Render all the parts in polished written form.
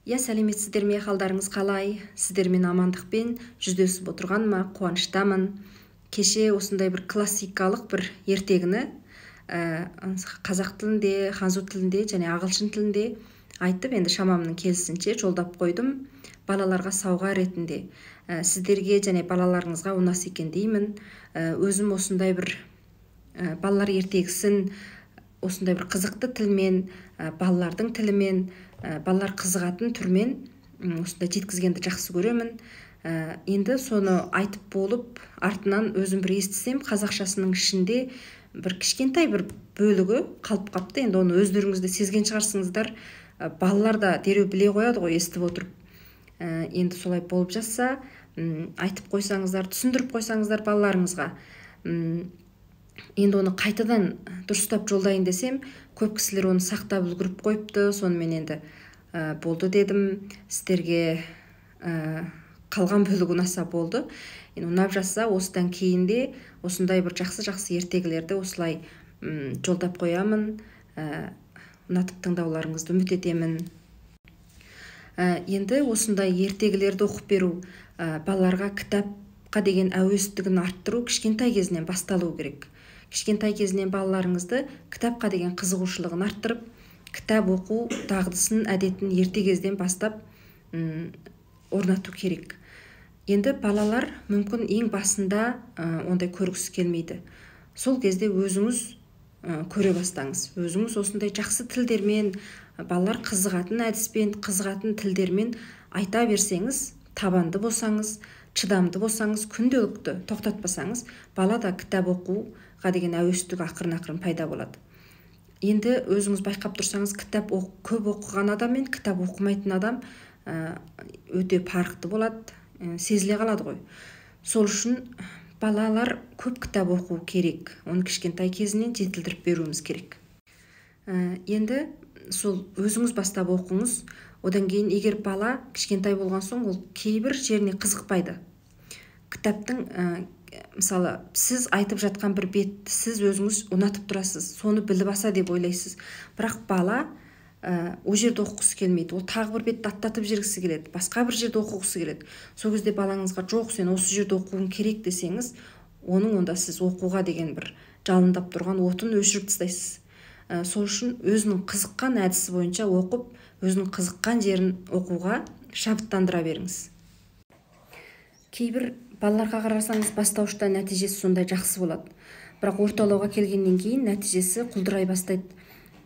Сәлеметсіздер ме, қалдарыңыз қалай? Сіздермен амандықпен жүздесіп отырғаныма қуаныштамын. Кеше осындай бір классикалық бір ертегіні қазақ тілінде, ханзу тілінде және ағылшын тілінде айтып, енді шамамның келісінше жолдап қойдым балаларға сауға ретінде. Сіздерге және балаларыңызға ұнас екен деймін. Өзім осындай бір балалар ертегісін осындай бір қызықты тілмен, балалардың тілімен, балалар қызығатын түрмен осындай жеткізгенді жақсы көремін. Енді соны айтып болып, артынан өзім бір естісем, қазақшасының ішінде бір кішкентай бір бөлігі қалып қапты. Енді оны өздеріңіз де сезген шығарсыңыздар. Балалар да дереу біле қояды ғой, естіп отырып. Енді солай болып жатса, айтып қойсаңыздар, түсіндіріп қойсаңыздар балаларыңызға. Енді оны қайтадан дұрыстап жолдайын десем, көп кісілер оны сақтап үлгіріп қойыпты. Сонымен енді болды дедім. Сіздерге қалған бөлігі ұнаса болды. Енді ұнап жатса, осыдан кейін де осындай бір жақсы ертегілерді осылай жолдап қоямын. Ұнатып тыңдауларыңызды үміт етемін. Енді осындай ертегілерді оқып беру, балаларға кітапқа деген әуестігін арттыру кішкентай кезінен басталу керек. Кішкентай кезінен балаларыңызды кітапқа деген қызығушылығын арттырып, кітап оқу дағдысын, әдетін ерте кезден бастап орнату керек. Енді балалар мүмкін ең басында ондай көргісі келмейді. Сол кезде өзіңіз көре бастаңыз. Өзіңіз осындай жақсы тілдермен, балалар қызығатын әдіспен, қызығатын тілдермен айта берсеңіз, табанды болсаңыз, чыдамды болсаңыз, күнделікті тоқтатпасаңыз, бала да кітап оқуға деген әуестігі ақырын пайда болады. Енді өзіңіз байқап тұрсаңыз, кітап көп оқыған адам мен кітап оқымайтын адам өте парықты болады, сезіле қалады ғой. Сол үшін балалар көп кітап оқу керек. Оны кішкентай кезінен жетілдіріп беруіміз керек. Енді сол өзіңіз бастап оқыңыз. Одан кейін егер бала кішкентай болған соң, ол кейбір жеріне қызықпайды. Кітаптың мысалы, сіз айтып жатқан бір бетті сіз өзіңіз ұнатып тұрасыз, соны біліп аса деп ойлайсыз. Бірақ бала о жерді оқығысы келмейді. Ол тағы бір бетті аттатып жібергісі келеді, басқа бір жерді оқығысы келеді. Сол кезде балаңызға жоқ, сен осы жерді оқуың керек десеңіз, оның онда сіз оқуға деген бір жалындап тұрған отын өшіріп тастайсыз. Сол үшін өзінің қызыққан әдісі бойынша оқып, өзінің қызыққан жерін оқуға шабыттандыра беріңіз. Кейбір балаларға қарасаңыз, бастауышта нәтижесі сондай жақсы болады. Бірақ орталауға келгеннен кейін нәтижесі құлдырай бастайды.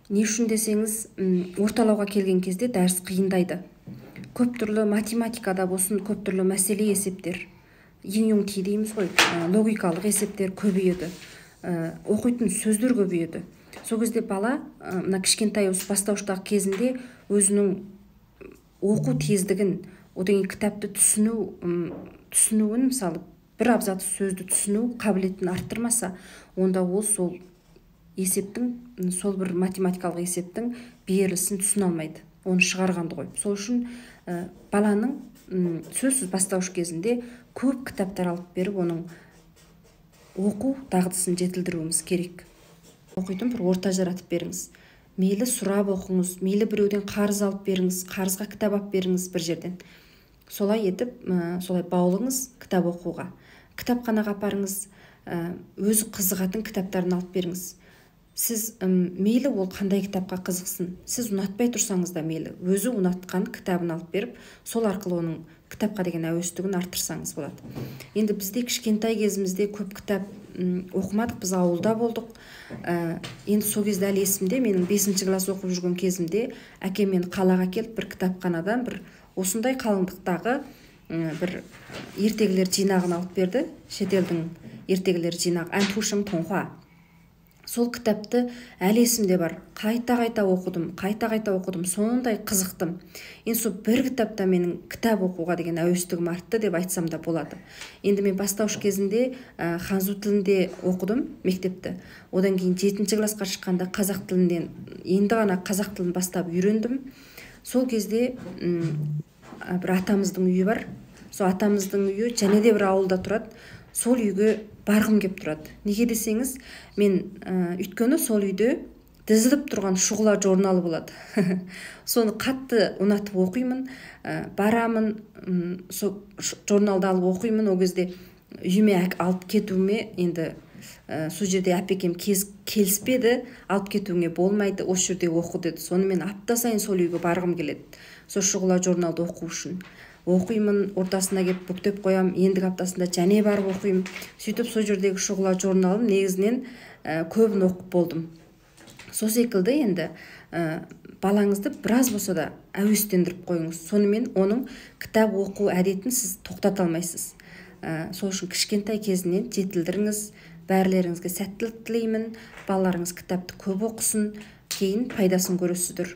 Не үшін десеңіз, орталауға келген кезде дәріс қиындайды. Көп түрлі математикада болсын, көп түрлі мәселе есептер, ең-ең дейміз ғой, логикалық есептер көбейеді. Оқитын сөздер көбейеді. Сол кезде бала мына кішкентай осы бастауыштағы кезінде өзінің оқу тездігін, одан кейін кітапты түсінуін, мысалы, бір абзац сөзді түсіну қабілетін арттырмаса, онда ол сол есептің, сол бір математикалық есептің берілісін түсіне алмайды. Оны шығарғанды ғой. Сол үшін баланың сөзсіз бастауыш кезінде көп кітаптар алып беріп, оның оқу дағдысын жетілдіруіміз керек. Оқитын бір орта жаратып беріңіз. Мейлі сұрап оқыңыз, мейлі біреуден қарыз алып беріңіз, қарызға кітап алып беріңіз бір жерден. Солай етіп, солай баулыңыз кітап оқуға. Кітапханаға апарыңыз, өзі қызығатын кітаптарын алып беріңіз. Сіз мейлі ол қандай кітапқа қызықсын, сіз ұнатпай тұрсаңыз да мейлі, өзі ұнатқан кітабын алып беріп, сол арқылы оның кітапқа деген әуестігін арттырсаңыз болады. Енді бізде кішкентай кезімізде көп кітап оқымадық, біз ауылда болдық. Енді сол кезде әлі есімде, менің 5-ші класс оқып жүрген кезімде әкем мені қалаға келіп, бір кітапханадан бір осындай қалыңдықтағы бір ертегілер жинағын алып берді. Шетелдің ертегілер жинағы, Әнтушың Тонхуа. Сол кітапты әлі есімде бар. Қайта оқыдым, сондай қызықтым. Енді сол бір кітапта менің кітап оқуға деген әуестігім артты деп айтсам да болады. Енді мен бастауыш кезінде ханзу тілінде оқыдым мектепті. Одан кейін 7-ші классқа шыққанда қазақ тілінен, енді ғана қазақ тілін бастап үйрендім. Сол кезде бір атамыздың үйі бар. Сол атамыздың үйі және де бір ауылда тұрады. Сол үйге барғым кеп тұрады. Неге десеңіз, мен өйткені сол үйде тізіліп тұрған шұғыла журналы болады. Соны қатты ұнатып оқимын, барамын, сол журналды алып оқимын. Ол кезде үйіме алып кетуіме енді сол жерде әпекем келіспеді, алып кетуіңе болмайды, осы жерде оқы деді. Сонымен апта сайын сол үйге барғым келеді, сол шұғыла журналды оқу үшін. Оқимын, ортасына келіп бүктеп қоям, ендігі аптасында және барып оқимын. Сөйтіп сол жердегі шұғыла журналын негізінен көбін оқып болдым. Сол секілді енді балаңызды біраз болса да әуестендіріп қойыңыз. Сонымен оның кітап оқу әдетін сіз тоқтата алмайсыз. Сол үшін кішкентай кезінен жетілдіріңіз. Бәрілеріңізге сәттілік тілеймін. Балаларыңыз кітапты көп оқысын, кейін пайдасын көресіздер.